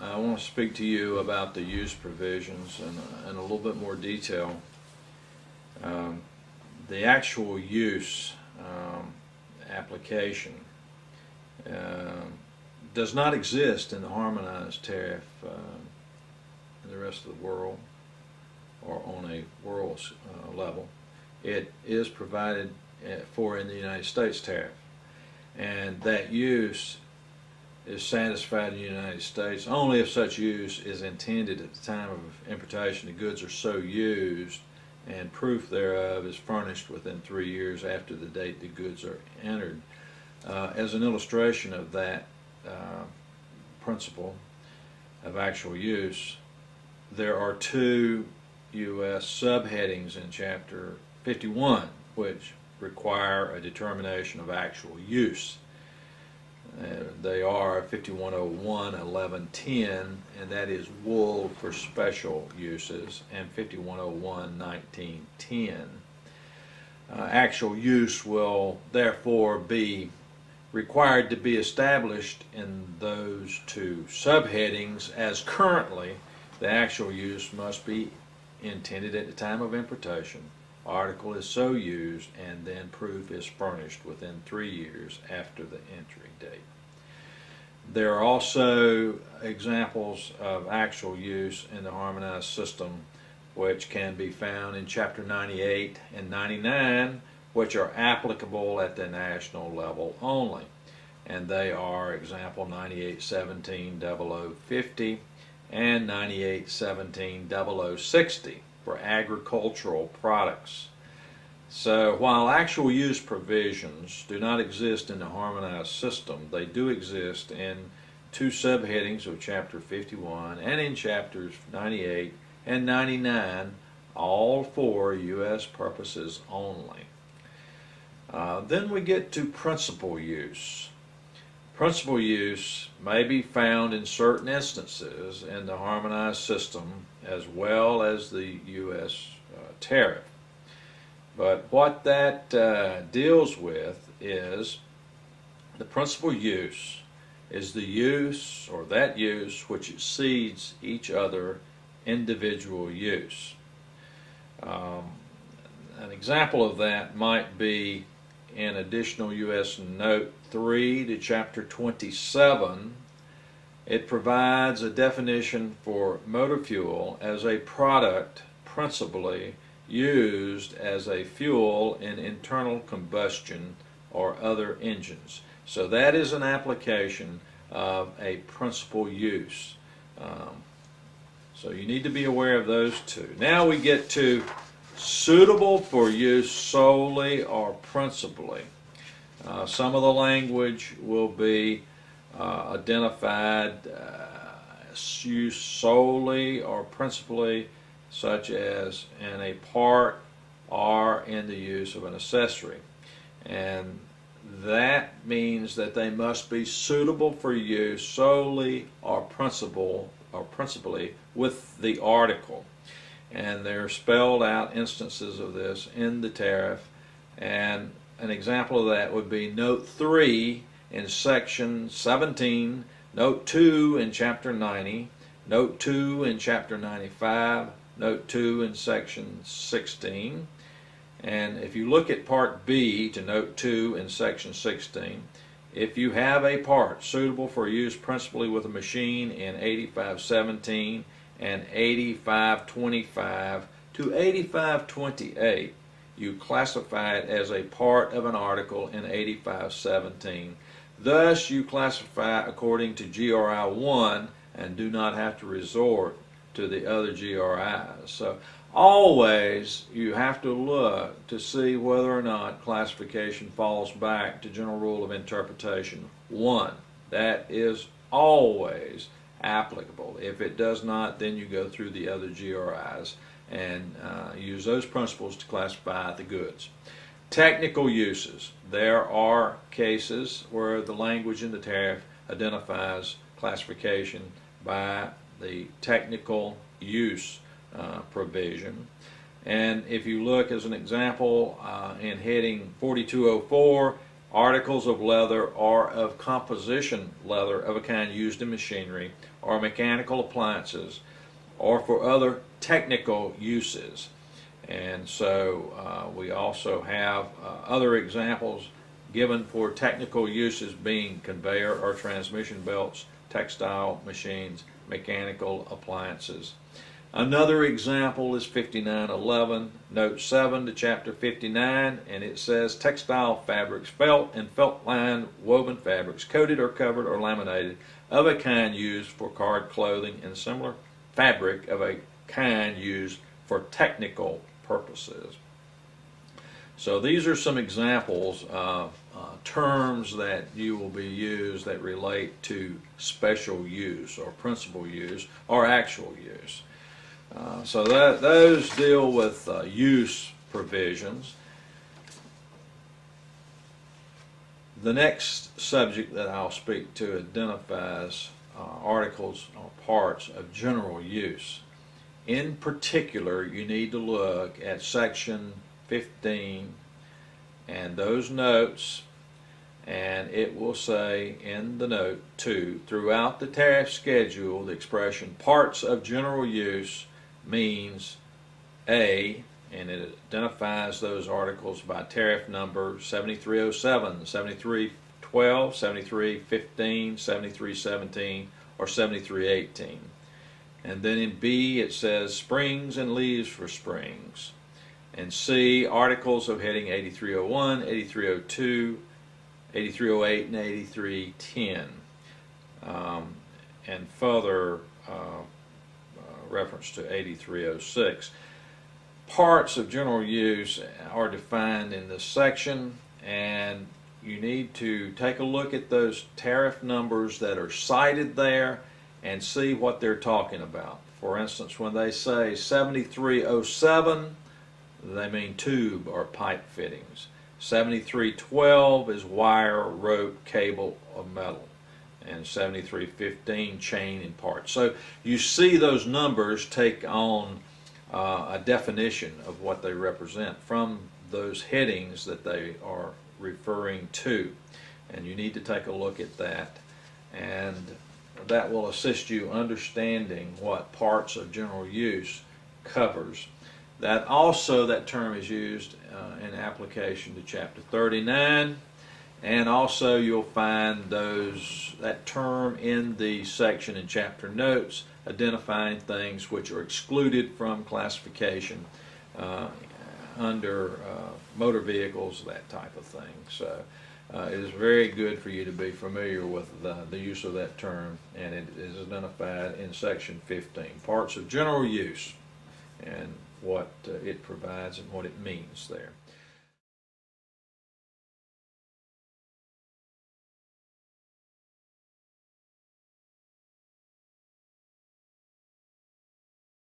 I want to speak to you about the use provisions in a little bit more detail. The actual use application does not exist in the harmonized tariff in the rest of the world or on a world level. It is provided for in the United States tariff, and that use is satisfied in the United States only if such use is intended at the time of importation. The goods are so used and proof thereof is furnished within 3 years after the date the goods are entered. As an illustration of that principle of actual use, there are 2 U.S. subheadings in Chapter 51 which require a determination of actual use. They are 5101 1110, and that is wool for special uses, and 5101 1910. Actual use will therefore be required to be established in those 2 subheadings, as currently the actual use must be intended at the time of importation, article is so used, and then proof is furnished within 3 years after the entry date. There are also examples of actual use in the harmonized system which can be found in Chapter 98 and 99, which are applicable at the national level only. And they are example 9817-0050 and 9817-0060 for agricultural products. So while actual use provisions do not exist in the harmonized system, they do exist in 2 subheadings of Chapter 51 and in Chapters 98 and 99, all for U.S. purposes only. Then we get to principal use. Principal use may be found in certain instances in the harmonized system as well as the U.S. Tariff. But what that deals with is the principal use is the use, or that use, which exceeds each other individual use. An example of that might be in additional U.S. Note 3 to Chapter 27. It provides a definition for motor fuel as a product principally used as a fuel in internal combustion or other engines. So that is an application of a principal use. So you need to be aware of those 2. Now we get to suitable for use solely or principally. Some of the language will be identified use solely or principally, such as in a part or in the use of an accessory. And that means that they must be suitable for use solely or principally with the article. And there are spelled out instances of this in the tariff, and an example of that would be Note 3 in Section 17, Note 2 in Chapter 90, Note 2 in Chapter 95, Note 2 in Section 16. And if you look at Part B to Note 2 in Section 16, if you have a part suitable for use principally with a machine in 8517 and 8525 to 8528, you classify it as a part of an article in 8517. Thus, you classify according to GRI 1 and do not have to resort to the other GRIs. So always you have to look to see whether or not classification falls back to General Rule of Interpretation 1. That is always applicable. If it does not, then you go through the other GRIs and use those principles to classify the goods. Technical uses. There are cases where the language in the tariff identifies classification by the technical use provision. And if you look as an example in heading 4204, articles of leather or of composition leather of a kind used in machinery or mechanical appliances or for other technical uses. And so we also have other examples given for technical uses being conveyor or transmission belts, textile machines, mechanical appliances. Another example is 5911, note 7 to chapter 59, and it says textile fabrics, felt and felt-lined woven fabrics, coated or covered or laminated of a kind used for card clothing and similar fabric of a kind used for technical purposes. So these are some examples of terms that you will be used that relate to special use or principal use or actual use. So those deal with use provisions. The next subject that I'll speak to identifies articles or parts of general use. In particular, you need to look at section 15 and those notes, and it will say in the note 2, throughout the tariff schedule, the expression parts of general use means A, and it identifies those articles by tariff number 7307, 7312, 7315, 7317, or 7318. And then in B it says springs and leaves for springs. And C, articles of heading 8301, 8302, 8308, and 8310. And further reference to 8306. Parts of general use are defined in this section, and you need to take a look at those tariff numbers that are cited there and see what they're talking about. For instance, when they say 7307, they mean tube or pipe fittings. 7312 is wire, rope, cable, or metal. And 7315 chain and parts. So you see those numbers take on a definition of what they represent from those headings that they are referring to. And you need to take a look at that, and that will assist you understanding what parts of general use covers. That term is used in application to chapter 39. And also you'll find that term in the section in chapter notes identifying things which are excluded from classification under motor vehicles, that type of thing. So it is very good for you to be familiar with the use of that term, and it is identified in section 15, parts of general use, and what it provides and what it means there.